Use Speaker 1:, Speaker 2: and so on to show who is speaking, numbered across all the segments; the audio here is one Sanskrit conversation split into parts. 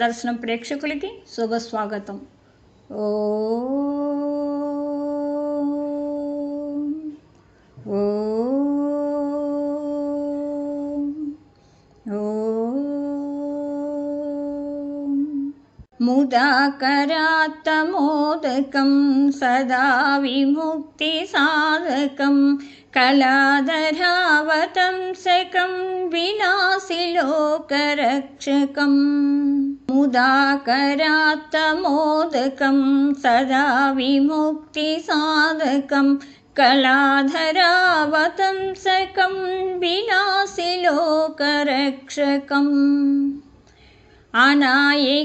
Speaker 1: దర్శనం ప్రేక్షకులకి శుభ స్వాగతం. ఓం ఓం ఓం ముదాకరాత్తమోదకం సదా విముక్తి సాధకం కళాధరావతంసకం వినాశి లోకరక్షకం. ముదాకరాత్తమోదకం సదా విముక్తి సాధకం కళాధరావతంసకం వినాశి లోకరక్షకం. अनायकैकनायकं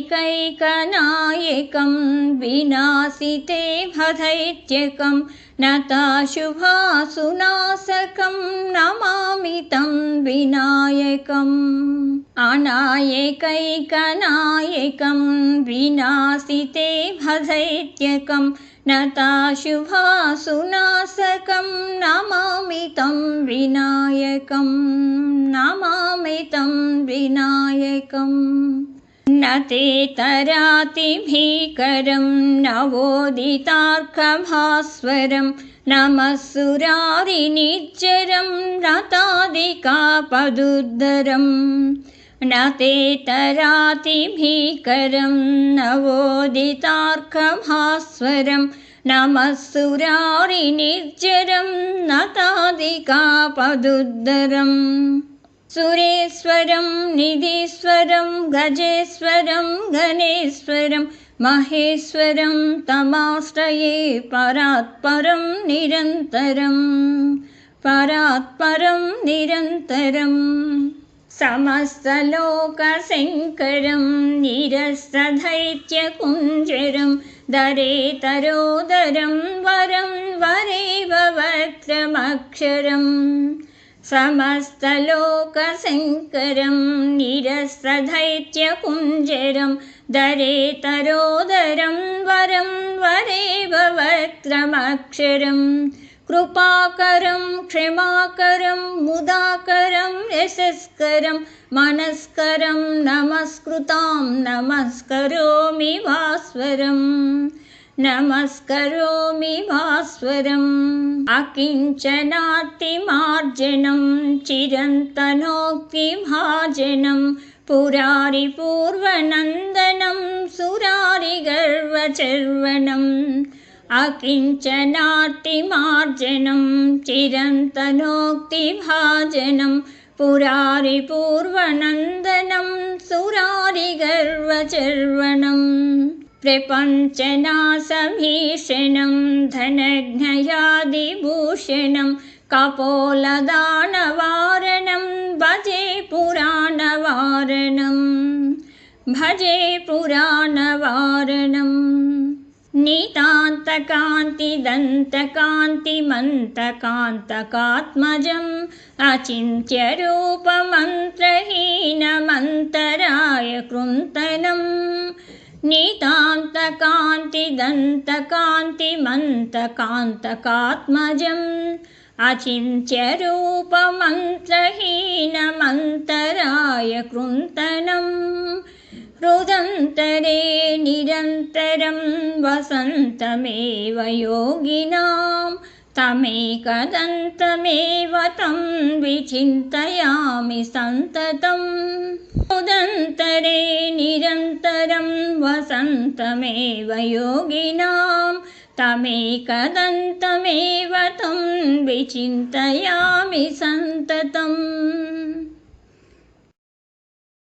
Speaker 1: विनाशिते भदैत्यकं नताशुभासुनाशकं नमामि तं विनायकम्. अनायकैकनायकं विनाशिते भदैत्यकं नताशुभासुनाशकं नमामि तं विनायकम्. नमामि तं विनायकम्. न ते तरातिभीकरं नवोदितार्कभास्वरं नमस्सुरारिनिर्जरं रतादिकापदुद्धरम्. न ते तरातिभीकरं नवोदितार्कभास्वरं नमस्सुरारिनिर्जरं नतादिकापदुद्धरम्. सुरेश्वरं निधीश्वरं गजेश्वरं गणेश्वरं महेश्वरं तमाश्रये परात्परं निरन्तरं. परात्परं निरन्तरं. समस्तलोकशङ्करं निरस्तदैत्यकुञ्जरं दरेतरोदरं वरं वरेव वक्त्रमक्षरम्. समस्तलोकशङ्करं निरस्तदैत्यकुञ्जरं दरेतरोदरं वरं वरेव वक्त्रमक्षरम्. कृपाकरं क्षमाकरं मुदाकरं यशस्करं मनस्करं नमस्कृतां नमस्करोमि भास्वरम्. नमस्करोमि भास्वरम्. अकिञ्चनातिमार्जनं चिरन्तनोक्तिभाजनं पुरारिपूर्वनन्दनं सुरारिगर्वचर्वणम्. अकिञ्चनातिमार्जनं चिरन्तनोक्तिभाजनं पुरारिपूर्वनन्दनं सुरारिगर्वचर्वणम्. प्रपञ्चनाशभीषणं धनघ्नयादिभूषणं कपोलदानवारणं भजे पुराणवारणं. भजे पुराणवारणम्. नितान्तकान्तिदन्तकान्तिमन्तकान्तकात्मजम् अचिन्त्यरूपमन्त्रहीनमन्तराय कृन्तनम्. नितान्तकान्तिदन्तकान्तिमन्तकान्तकात्मजम् अचिन्त्यरूपमन्त्रहीनमन्तराय कृन्तनम्. हृदन्तरे निरन्तरं वसन्तमेव योगिनां तमेकदन्तमेव तं विचिन्तयामि सन्ततम्. हृदन्तरे निरन्तरं वसन्तमेव योगिनां तमेकदन्तमेव तं विचिन्तयामि सन्ततम्.